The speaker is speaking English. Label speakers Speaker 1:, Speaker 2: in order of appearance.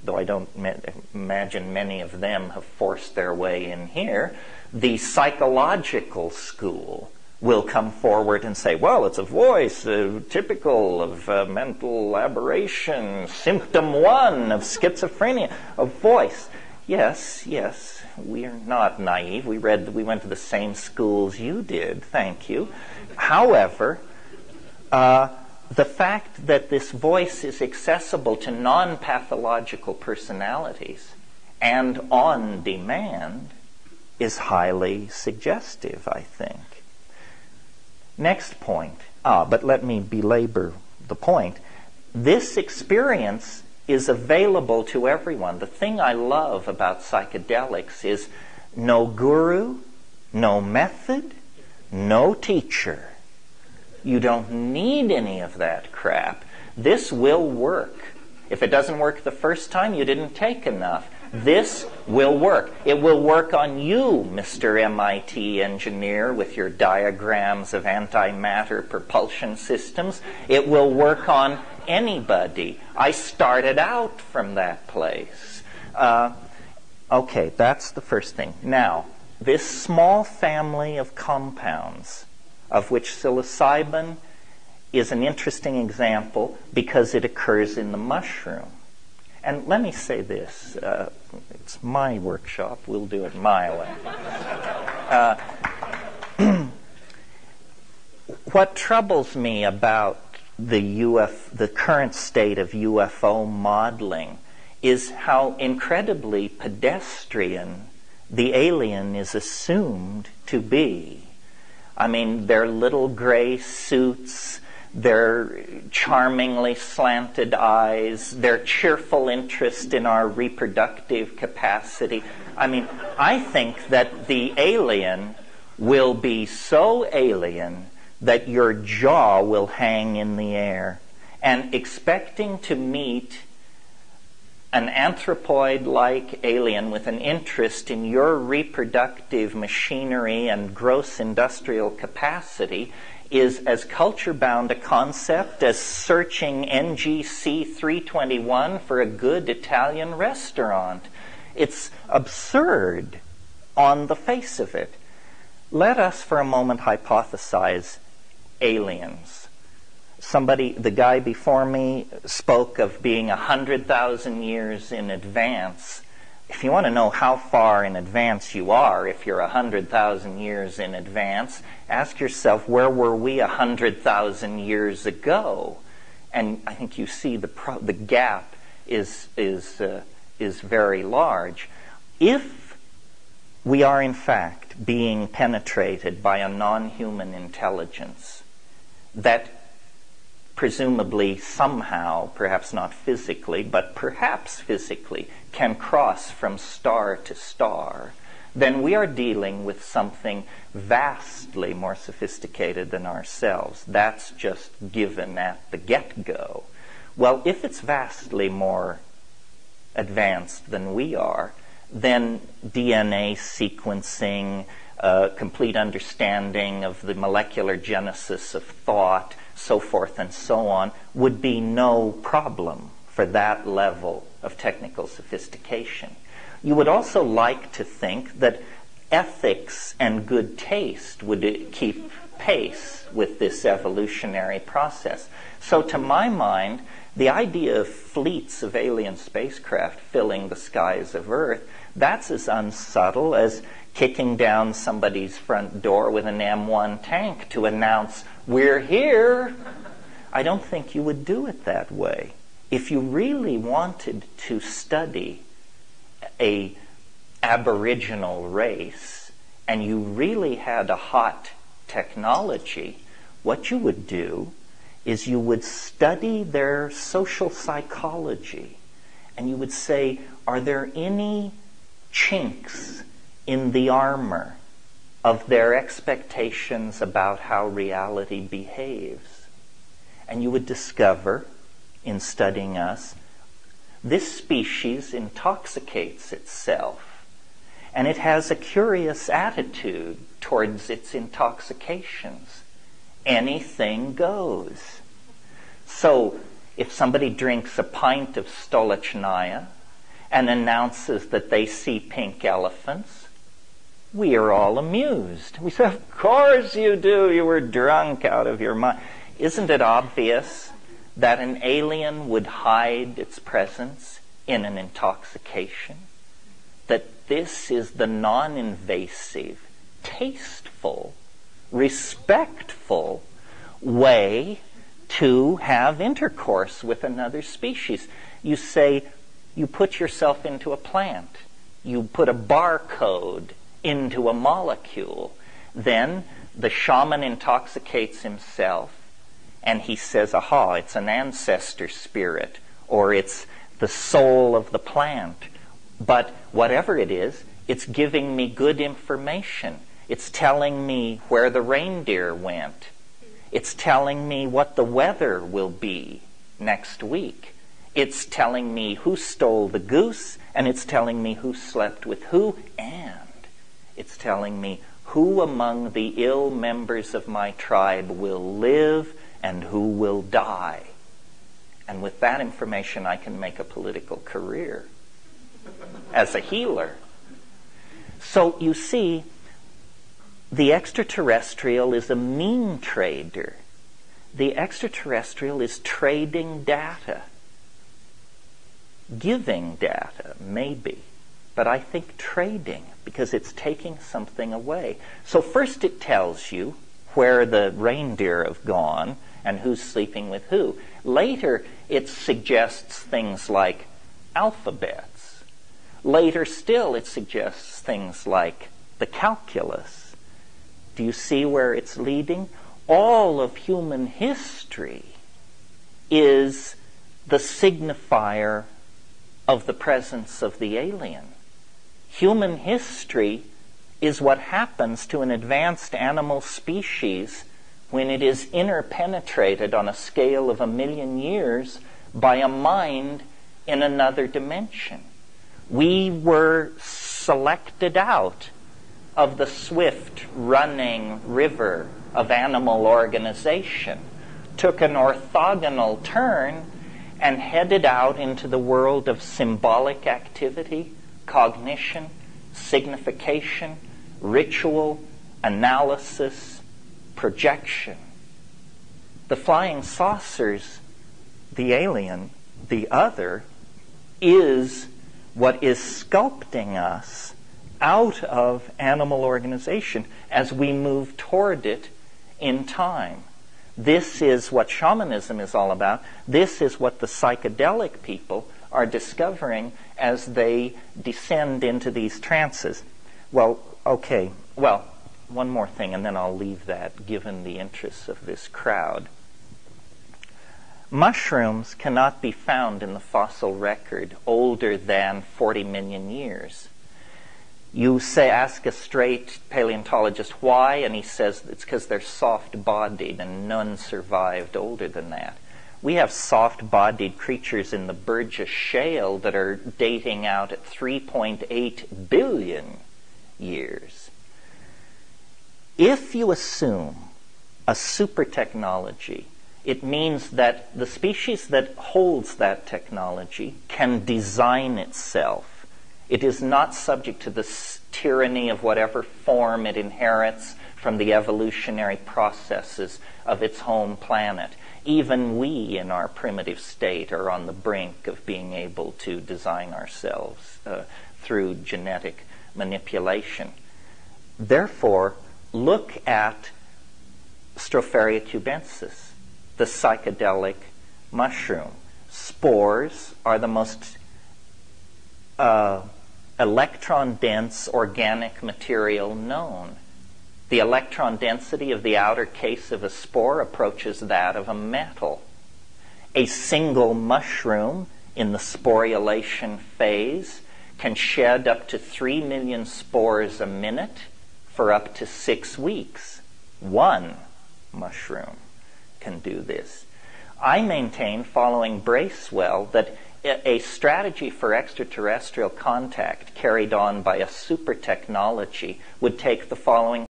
Speaker 1: though I don't imagine many of them have forced their way in here, the psychological school will come forward and say, well, it's a voice typical of mental aberration, symptom 1 of schizophrenia, a voice. Yes, we are not naive. We went to the same schools you did, thank you. However, the fact that this voice is accessible to non-pathological personalities and on demand is highly suggestive, I think. Next point, but let me belabor the point. This experience is available to everyone. The thing I love about psychedelics is no guru, no method, no teacher. You don't need any of that crap. This will work. If it doesn't work the first time, you didn't take enough. This will work. It will work on you, Mr. MIT engineer, with your diagrams of antimatter propulsion systems. It will work on anybody. I started out from that place. Okay, that's the first thing. Now, this small family of compounds, of which psilocybin is an interesting example because it occurs in the mushroom. And let me say this, it's my workshop, we'll do it my way. What troubles me about the current state of UFO modeling is how incredibly pedestrian the alien is assumed to be. I mean, their little gray suits, their charmingly slanted eyes, their cheerful interest in our reproductive capacity. I mean, I think that the alien will be so alien that your jaw will hang in the air. And expecting to meet an anthropoid-like alien with an interest in your reproductive machinery and gross industrial capacity is as culture-bound a concept as searching NGC 321 for a good Italian restaurant. It's absurd on the face of it. Let us for a moment hypothesize aliens. The guy before me spoke of being 100,000 years in advance. If you want to know how far in advance you are, if you're 100,000 years in advance, ask yourself, where were we 100,000 years ago? And I think you see the gap is very large. If we are in fact being penetrated by a non-human intelligence that presumably somehow, perhaps not physically, but perhaps physically, can cross from star to star, then we are dealing with something vastly more sophisticated than ourselves. That's just given at the get-go. Well, if it's vastly more advanced than we are, then DNA sequencing, complete understanding of the molecular genesis of thought, so forth and so on, would be no problem for that level of technical sophistication. You would also like to think that ethics and good taste would keep pace with this evolutionary process. So to my mind, the idea of fleets of alien spacecraft filling the skies of Earth, that's as unsubtle as kicking down somebody's front door with an M1 tank to announce, "We're here." I don't think you would do it that way. If you really wanted to study a aboriginal race and you really had a hot technology, what you would do is you would study their social psychology and you would say, are there any chinks in the armor of their expectations about how reality behaves? And you would discover, in studying us, this species intoxicates itself, and it has a curious attitude towards its intoxications. Anything goes. So if somebody drinks a pint of Stolichnaya and announces that they see pink elephants, we are all amused. We say, of course you do, you were drunk out of your mind. Isn't it obvious that an alien would hide its presence in an intoxication? That this is the non-invasive, tasteful, respectful way to have intercourse with another species. You say, you put yourself into a plant. You put a barcode into a molecule. Then the shaman intoxicates himself and he says, aha, it's an ancestor spirit, or it's the soul of the plant. But whatever it is, it's giving me good information. It's telling me where the reindeer went. It's telling me what the weather will be next week. It's telling me who stole the goose, and it's telling me who slept with who, and it's telling me who among the ill members of my tribe will live and who will die. And with that information, I can make a political career as a healer. So you see, the extraterrestrial is a mean trader. The extraterrestrial is trading data. Giving data, maybe. But I think trading, because it's taking something away. So first it tells you where the reindeer have gone and who's sleeping with who. Later it suggests things like alphabets. Later still it suggests things like the calculus. Do you see where it's leading? All of human history is the signifier of the presence of the alien. Human history is what happens to an advanced animal species when it is interpenetrated on a scale of 1,000,000 years by a mind in another dimension. We were selected out of the swift running river of animal organization, took an orthogonal turn, and headed out into the world of symbolic activity, cognition, signification, ritual, analysis, projection. The flying saucers, the alien, the other, is what is sculpting us out of animal organization as we move toward it in time. This is what shamanism is all about. This is what the psychedelic people are discovering as they descend into these trances. Well, okay. Well, one more thing, and then I'll leave that, given the interests of this crowd. Mushrooms cannot be found in the fossil record older than 40 million years. You say, ask a straight paleontologist why, and he says it's because they're soft-bodied and none survived older than that. We have soft-bodied creatures in the Burgess Shale that are dating out at 3.8 billion years. If you assume a super technology, it means that the species that holds that technology can design itself. It is not subject to the tyranny of whatever form it inherits from the evolutionary processes of its home planet. Even we, in our primitive state, are on the brink of being able to design ourselves through genetic manipulation. Therefore, look at Stropharia cubensis, the psychedelic mushroom. Spores are the most electron-dense organic material known. The electron density of the outer case of a spore approaches that of a metal. A single mushroom in the sporulation phase can shed up to 3 million spores a minute for up to 6 weeks. One mushroom can do this. I maintain, following Bracewell, that a strategy for extraterrestrial contact carried on by a super technology would take the following